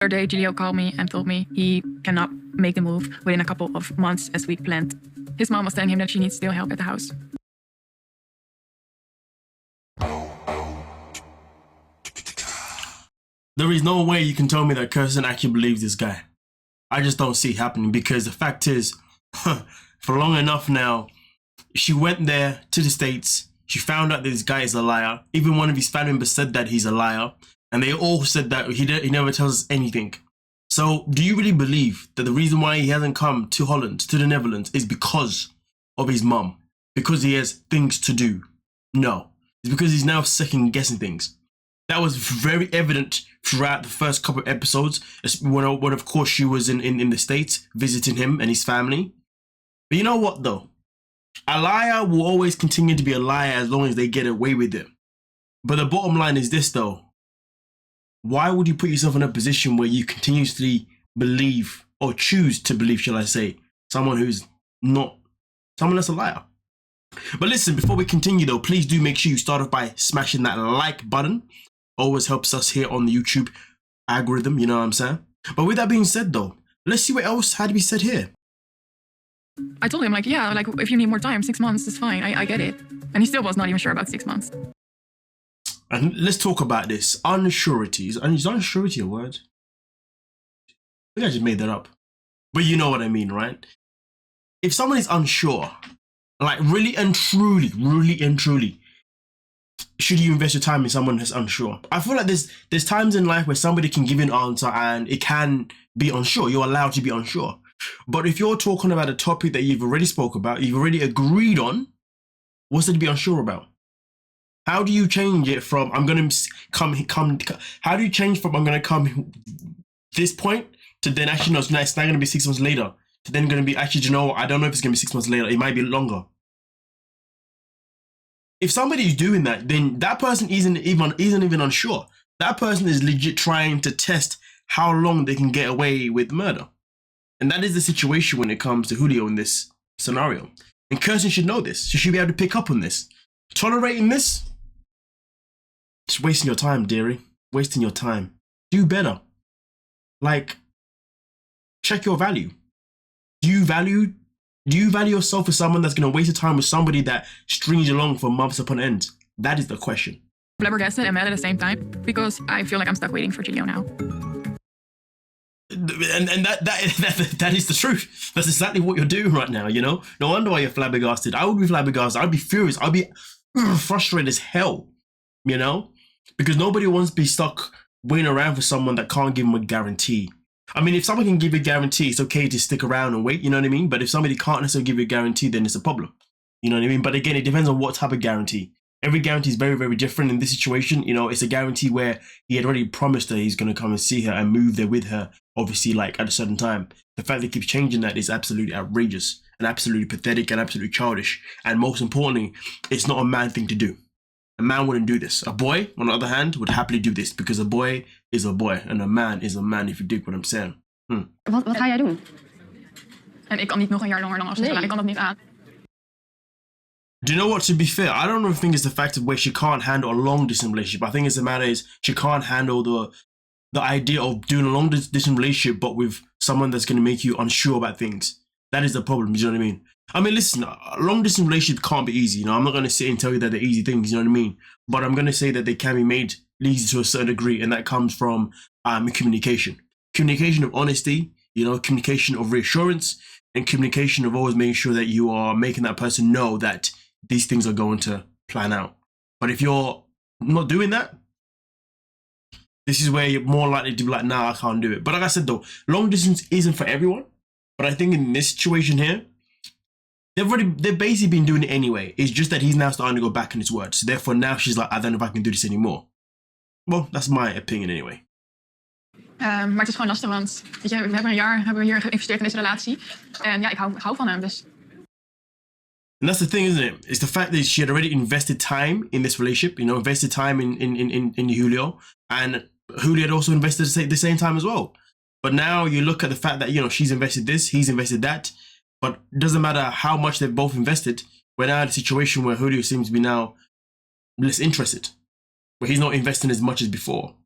other day, Julio called me and told me he cannot make the move within a couple of months as we planned. His mom was telling him that she needs still help at the house. There is no way you can tell me that Kirsten actually believes this guy. I just don't see it happening, because the fact is, for long enough now, she went there to the States. She found out that this guy is a liar. Even one of his family members said that he's a liar. And they all said that he never tells us anything. So do you really believe that the reason why he hasn't come to Holland, to the Netherlands, is because of his mum? Because he has things to do? No. It's because he's now second guessing things. That was very evident throughout the first couple of episodes, when of course she was in the States visiting him and his family. But you know what though? A liar will always continue to be a liar as long as they get away with it. But the bottom line is this though. Why would you put yourself in a position where you continuously believe, or choose to believe, shall I say, someone who's not, someone that's a liar? But listen, before we continue though, please do make sure you start off by smashing that like button. Always helps us here on the YouTube algorithm, you know what I'm saying? But with that being said though, let's see what else had to be said here. I told him, like, yeah, like, if you need more time, 6 months is fine. I get it. And he still was not even sure about 6 months. And let's talk about this. Unsureties. And is unsurety a word? I think I just made that up. But you know what I mean, right? If someone is unsure, like really and truly, should you invest your time in someone that's unsure? I feel like there's times in life where somebody can give you an answer and it can be unsure. You're allowed to be unsure. But if you're talking about a topic that you've already spoke about, you've already agreed on, what's there to be unsure about? How do you change it from I'm going to come? How do you change from I'm going to come this point to then actually no, it's not going to be 6 months later to then going to be actually, you know, I don't know if it's going to be 6 months later. It might be longer. If somebody's doing that, then that person isn't even unsure. That person is legit trying to test how long they can get away with murder. And that is the situation when it comes to Julio in this scenario. And Kirsten should know this. She should be able to pick up on this. Tolerating this? Just wasting your time, dearie. Wasting your time. Do better. Like, check your value. Do you value yourself as someone that's going to waste your time with somebody that strings you along for months upon end? That is the question. Flabbergasted and mad at the same time, because I feel like I'm stuck waiting for Julio now. And that is the truth. That's exactly what you're doing right now, you know? No wonder why you're flabbergasted. I would be flabbergasted. I'd be furious. I'd be frustrated as hell, you know? Because nobody wants to be stuck waiting around for someone that can't give them a guarantee. I mean, if someone can give you a guarantee, it's okay to stick around and wait, you know what I mean? But if somebody can't necessarily give you a guarantee, then it's a problem. You know what I mean? But again, it depends on what type of guarantee. Every guarantee is very, very different. In this situation, you know, it's a guarantee where he had already promised her he's going to come and see her and move there with her, obviously, like at a certain time. The fact that he keeps changing that is absolutely outrageous and absolutely pathetic and absolutely childish. And most importantly, it's not a man thing to do. A man wouldn't do this. A boy, on the other hand, would happily do this because a boy is a boy and a man is a man, if you dig what I'm saying. Wat ga jij doen? En ik kan niet nog een jaar langer dan afzetten. Ik kan dat niet aan. Do you know what, to be fair, I don't think it's the fact of where she can't handle a long distance relationship. I think it's the matter is she can't handle the idea of doing a long distance relationship but with someone that's going to make you unsure about things. That is the problem, you know what I mean? I mean, listen, a long distance relationship can't be easy, you know? I'm not going to sit and tell you that they're easy things, you know what I mean? But I'm going to say that they can be made easy to a certain degree, and that comes from communication. Communication of honesty, you know, communication of reassurance, and communication of always making sure that you are making that person know that these things are going to plan out. But if you're not doing that, this is where you're more likely to be like, nah, I can't do it. But like I said though, long distance isn't for everyone. But I think in this situation here, they've basically been doing it anyway. It's just that he's now starting to go back on his word. So therefore now she's like, I don't know if I can do this anymore. Well, that's my opinion anyway. Maar het is gewoon lastig, want weet je, we hebben een jaar hier geïnvesteerd in deze relatie. En ja, ik hou van hem, dus. And that's the thing, isn't it? It's the fact that she had already invested time in this relationship, you know, invested time in Julio. And Julio had also invested the same time as well. But now you look at the fact that, you know, she's invested this, he's invested that. But it doesn't matter how much they've both invested. We're now in a situation where Julio seems to be now less interested. Where he's not investing as much as before.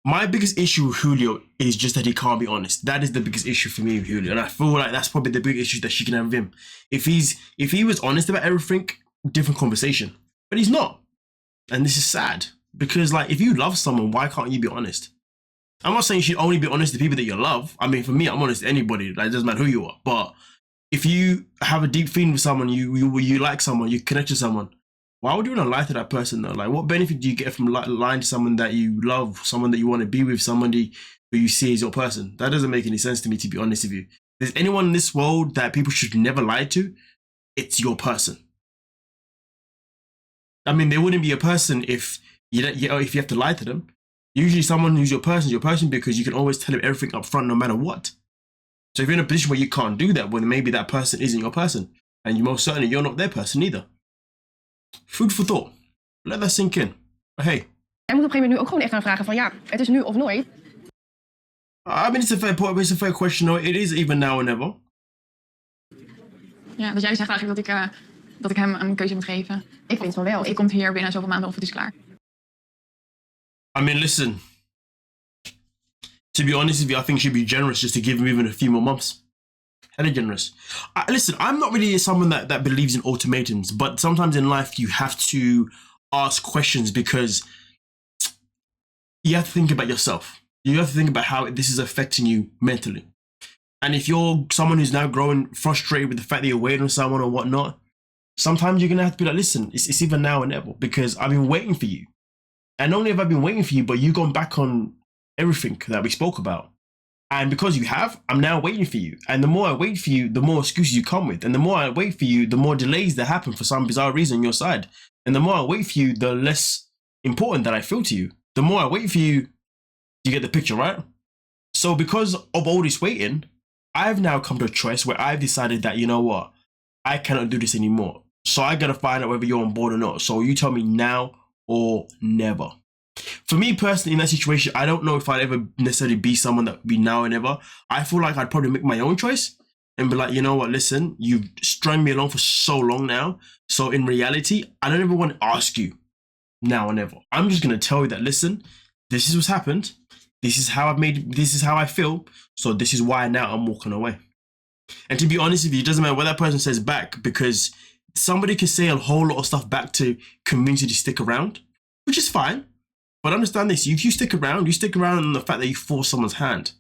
My biggest issue with Julio is just that he can't be honest. That is the biggest issue for me with Julio. And I feel like that's probably the big issue that she can have with him. If he was honest about everything, different conversation. But he's not. And this is sad. Because like, if you love someone, why can't you be honest? I'm not saying you should only be honest to people that you love. I mean, for me, I'm honest to anybody. Like, it doesn't matter who you are. But if you have a deep feeling with someone, you like someone, you connect to someone, why would you want to lie to that person though? Like, what benefit do you get from lying to someone that you love, someone that you want to be with, somebody who you see as your person? That doesn't make any sense to me, to be honest with you. If there's anyone in this world that people should never lie to, it's your person. I mean, they wouldn't be a person if you have to lie to them. Usually someone who's your person because you can always tell them everything up front no matter what. So if you're in a position where you can't do that, well, then maybe that person isn't your person. And most certainly you're not their person either. Food for thought. Let that sink in. But hey. Hij moet op een gegeven moment nu ook gewoon echt gaan vragen van ja, het is nu of nooit. I mean, it's a fair point, but it's a fair question. No, it is even now or never. Ja, dus jij zegt eigenlijk dat ik hem een keuze moet geven. Ik vind van wel. Of je komt hier binnen zoveel maanden of het is klaar. I mean, listen. To be honest with you, I think you should be generous just to give him even a few more months. Hella generous. Listen, I'm not really someone that believes in ultimatums, but sometimes in life you have to ask questions because you have to think about yourself. You have to think about how this is affecting you mentally. And if you're someone who's now growing frustrated with the fact that you're waiting on someone or whatnot, sometimes you're going to have to be like, listen, it's either now or never because I've been waiting for you. And not only have I been waiting for you, but you've gone back on everything that we spoke about. And because you have, I'm now waiting for you. And the more I wait for you, the more excuses you come with. And the more I wait for you, the more delays that happen for some bizarre reason on your side. And the more I wait for you, the less important that I feel to you. The more I wait for you, you get the picture, right? So because of all this waiting, I've now come to a choice where I've decided that, you know what, I cannot do this anymore. So I got to find out whether you're on board or not. So you tell me now or never. For me personally, in that situation, I don't know if I'd ever necessarily be someone that would be now or never. I feel like I'd probably make my own choice and be like, you know what, listen, you've strung me along for so long now. So in reality, I don't ever want to ask you now or never. I'm just going to tell you that, listen, this is what's happened. This is how I feel. So this is why now I'm walking away. And to be honest with you, it doesn't matter what that person says back because somebody can say a whole lot of stuff back to convince you to stick around, which is fine. But understand this, if you stick around on the fact that you force someone's hand.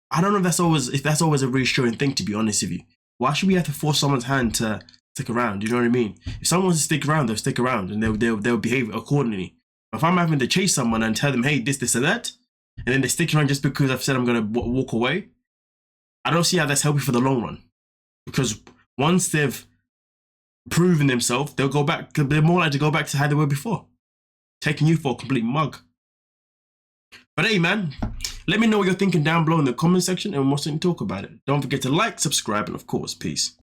I don't know if that's always a reassuring thing, to be honest with you. Why should we have to force someone's hand to stick around? You know what I mean? If someone wants to stick around, they'll stick around and they'll behave accordingly. But if I'm having to chase someone and tell them, hey, this, and that, and then they stick around just because I've said I'm going to walk away, I don't see how that's helping for the long run. Because once they've proven themselves, they're more likely to go back to how they were before. Taking you for a complete mug. But hey, man, let me know what you're thinking down below in the comment section and we'll talk about it. Don't forget to like, subscribe, and of course, peace.